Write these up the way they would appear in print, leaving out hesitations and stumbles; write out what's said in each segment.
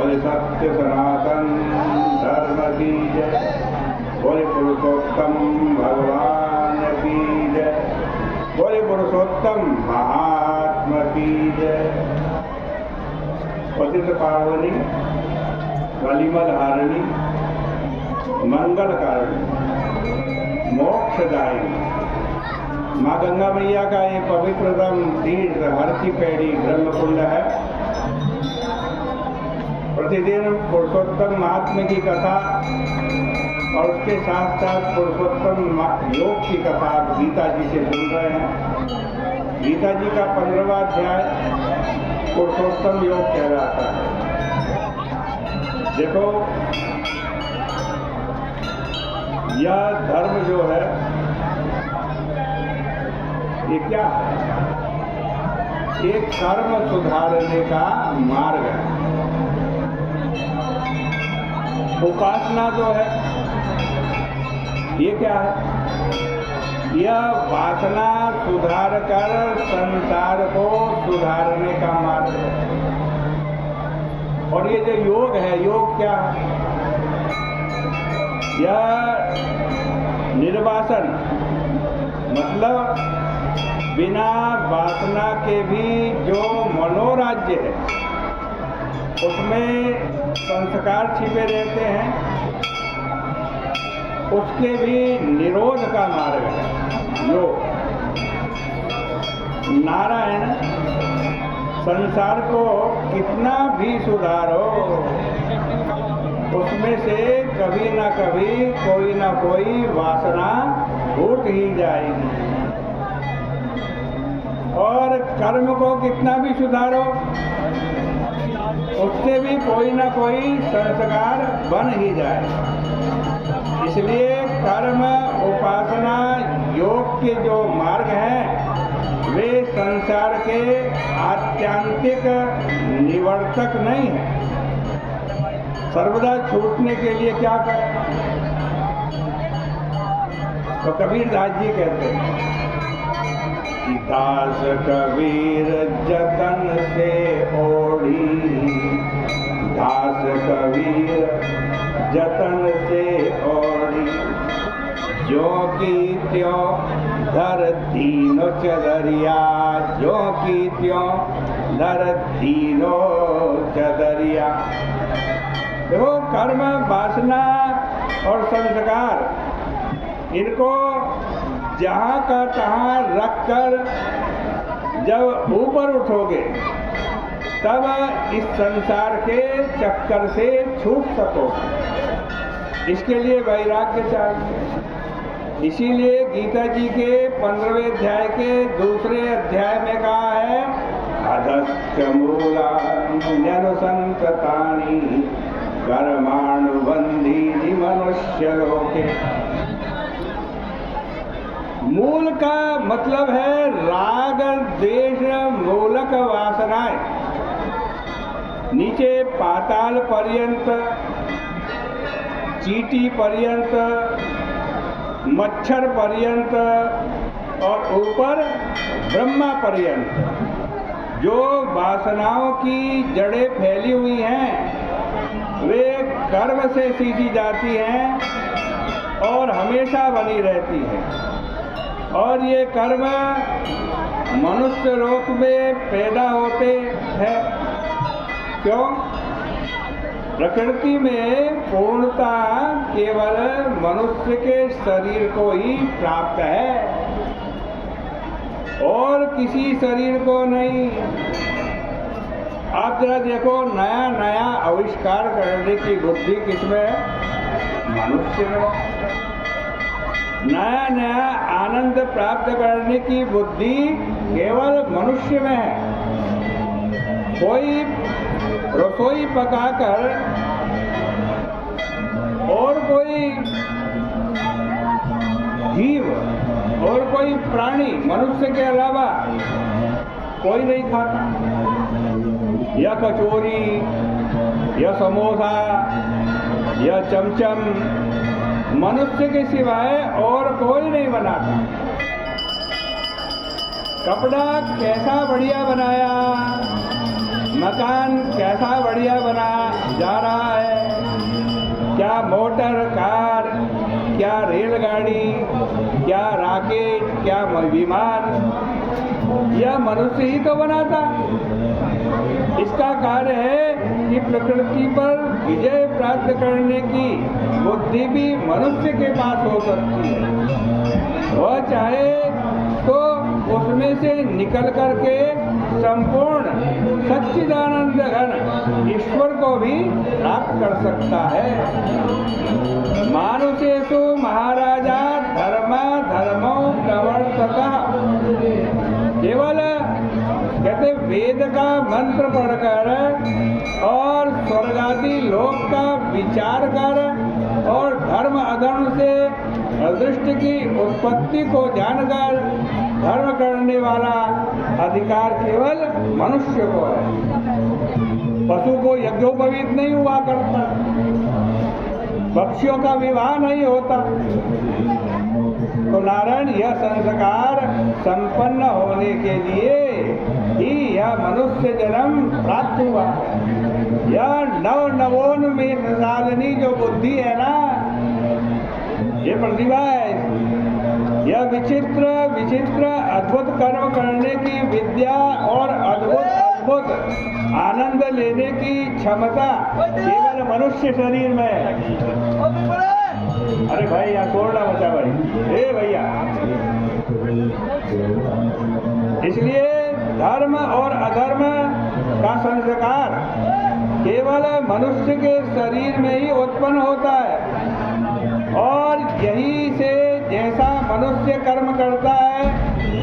बोले सत्य सनातन धर्म की जय, बोले पुरुषोत्तम भगवान की जय, बोले पुरुषोत्तम महात्मा की जय। पतित पावनी कलिमा धारिणी मंगल कारिणी मोक्षदायिनी माँ गंगा मैया का ये पवित्रतम तीर्थ हर की पैड़ी ब्रह्मकुंड है। प्रतिदिन पुरुषोत्तम महात्मा की कथा और उसके साथ साथ पुरुषोत्तम योग की कथा गीता जी से सुन रहे हैं। गीता जी का 15वां अध्याय पुरुषोत्तम योग कहलाता है। देखो, यह धर्म जो है ये क्या है? एक कर्म सुधारने का मार्ग है। उपासना जो है ये क्या है? यह वासना सुधार कर संसार को सुधारने का मार्ग है। और ये जो योग है, योग क्या है? यह निर्वासन, मतलब बिना वासना के भी जो मनोराज्य है उसमें संस्कार छिपे रहते हैं, उसके भी निरोध का मार्ग है योग। नारायण संसार को कितना भी सुधारो, उसमें से कभी ना कभी कोई ना कोई वासना उठ ही जाएगी। और कर्म को कितना भी सुधारो, उससे भी कोई ना कोई संस्कार बन ही जाए। इसलिए कर्म, उपासना, योग के जो मार्ग हैं वे संसार के आत्यांतिक निवर्तक नहीं है। सर्वदा छूटने के लिए क्या करें? तो कबीरदास जी कहते हैं, दास कबीर जतन से ओढ़ी, दास कबीर जतन से ओढ़ी, जो की त्यों धर तीनों चदरिया, जो की त्यों धर तीनों चदरिया। देखो, कर्म, वासना और संस्कार, इनको जहाँ का तहाँ रख कर जब ऊपर उठोगे तब इस संसार के चक्कर से छूट सकोगे। इसके लिए वैराग्य चाहिए। इसीलिए गीता जी के 15वें अध्याय के 2 अध्याय में कहा है, अधश्च मूलान्यनुसन्ततानि कर्माणुबन्धीनि मनुष्यलोके। मूल का मतलब है राग द्वेष मूलक वासनाएं। नीचे पाताल पर्यंत, चींटी पर्यंत, मच्छर पर्यंत और ऊपर ब्रह्मा पर्यंत जो वासनाओं की जड़ें फैली हुई हैं वे कर्म से सींची जाती हैं और हमेशा बनी रहती हैं। और ये कर्म मनुष्य लोक में पैदा होते हैं। क्यों? प्रकृति में पूर्णता केवल मनुष्य के शरीर को ही प्राप्त है और किसी शरीर को नहीं। आप जरा देखो, नया नया आविष्कार करने की बुद्धि किसमें है? मनुष्य में। नया नया आनंद प्राप्त करने की बुद्धि केवल मनुष्य में है। कोई रसोई पकाकर और कोई जीव और कोई प्राणी मनुष्य के अलावा कोई नहीं खाता। या कचौरी, या समोसा, या चमचम मनुष्य के सिवाय और कोई नहीं बनाता। कपड़ा कैसा बढ़िया बनाया, मकान कैसा बढ़िया बना जा रहा है, क्या मोटर कार, क्या रेलगाड़ी, क्या रॉकेट, क्या विमान, यह मनुष्य ही तो बनाता। इसका कार्य है कि प्रकृति पर विजय प्राप्त करने की बुद्धि भी मनुष्य के पास हो सकती है। वह चाहे तो उसमें से निकल करके संपूर्ण सच्चिदानंद घन ईश्वर को भी प्राप्त कर सकता है। मानुषेषु महाराजा धर्मो प्रवर्तकः। केवल कहते वेद का मंत्र पढ़कर और स्वर्गादि लोक का विचार कर और धर्म अधर्म से अदृष्ट की उत्पत्ति को जानकर धर्म करने वाला अधिकार केवल मनुष्य को है। पशु को यज्ञोपवीत नहीं हुआ करता, पक्षियों का विवाह नहीं होता। तो नारायण यह संस्कार संपन्न होने के लिए ही यह मनुष्य जन्म प्राप्त हुआ। यह नवोन्मेष साधनी जो बुद्धि है ना, ये प्रतिभा है, यह विचित्र विचित्र अद्भुत कर्म करने की विद्या और अद्भुत आनंद लेने की क्षमता केवल मनुष्य शरीर में है। अरे भाई यहाँ छोड़ना बचा भाई, ए भैया। इसलिए धर्म और अधर्म का संस्कार केवल मनुष्य के शरीर में ही उत्पन्न होता है और यही से जैसा मनुष्य कर्म करता है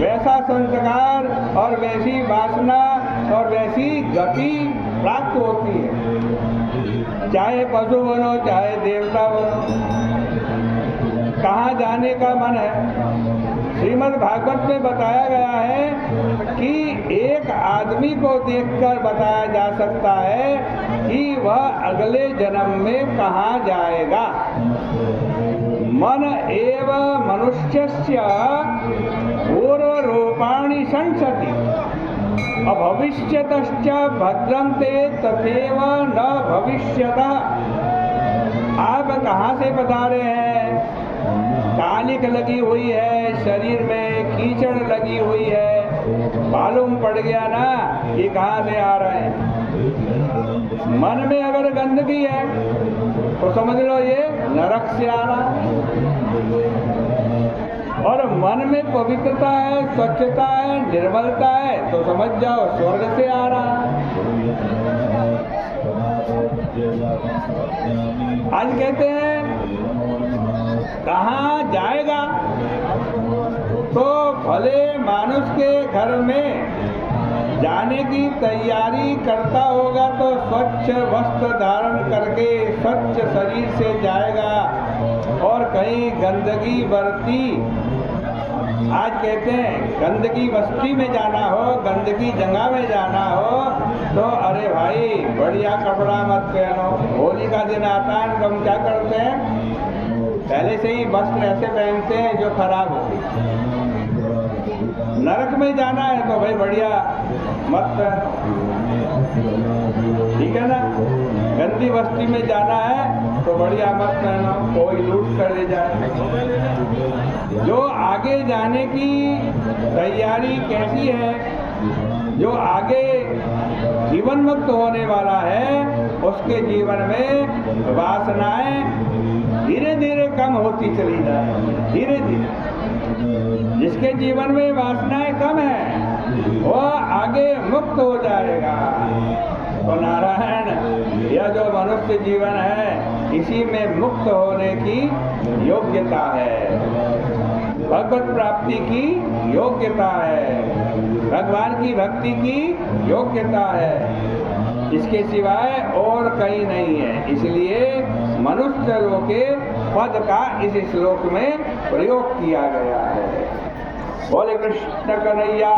वैसा संस्कार और वैसी वासना और वैसी गति प्राप्त होती है। चाहे पशु बनो चाहे देवता बनो, कहाँ जाने का मन है। श्रीमद् भागवत में बताया गया है कि एक आदमी को देखकर बताया जा सकता है कि वह अगले जन्म में कहाँ जाएगा। मन एव मनुष्यस्य पूर्वरूपाणि संसति अभविष्यतश्च भद्रन्ते तथैव न भविष्यतः। आप कहाँ से बता रहे हैं? कालिक लगी हुई है शरीर में, कीचड़ लगी हुई है, मालूम पड़ गया ना ये कहाँ से आ रहे हैं। मन में अगर गंदगी है तो समझ लो ये नरक से आ रहा है, और मन में पवित्रता है, स्वच्छता है, निर्मलता है तो समझ जाओ स्वर्ग से आ रहा है। आज कहते हैं कहाँ जाएगा, तो भले मानुष के घर में जाने की तैयारी करता होगा तो स्वच्छ वस्त्र धारण करके स्वच्छ शरीर से जाएगा, और कहीं गंदगी बरती, आज कहते हैं गंदगी बस्ती में जाना हो, गंदगी जगह में जाना हो तो अरे भाई बढ़िया कपड़ा मत पहनो। होली का दिन आता है तो हम क्या करते हैं, पहले से ही वस्त्र ऐसे पहनते हैं जो खराब होते। नरक में जाना है तो भाई बढ़िया मत पहनो, ठीक है ना। गंदी बस्ती में जाना है तो बढ़िया मत पहनो, कोई लूट कर ले जाए। जो आगे जाने की तैयारी कैसी है, जो आगे जीवन मुक्त होने वाला है उसके जीवन में वासनाएं धीरे धीरे कम होती चली जाए, धीरे धीरे। जिसके जीवन में वासनाएं कम है वह आगे मुक्त हो जाएगा। तो नारायण यह जो मनुष्य जीवन है इसी में मुक्त होने की योग्यता है, भगवत प्राप्ति की योग्यता है, भगवान की भक्ति की योग्यता है, इसके सिवाय और कहीं नहीं है। इसलिए मनुष्य लोके पद का इस श्लोक में प्रयोग किया गया है। बोले कृष्ण कन्हैया।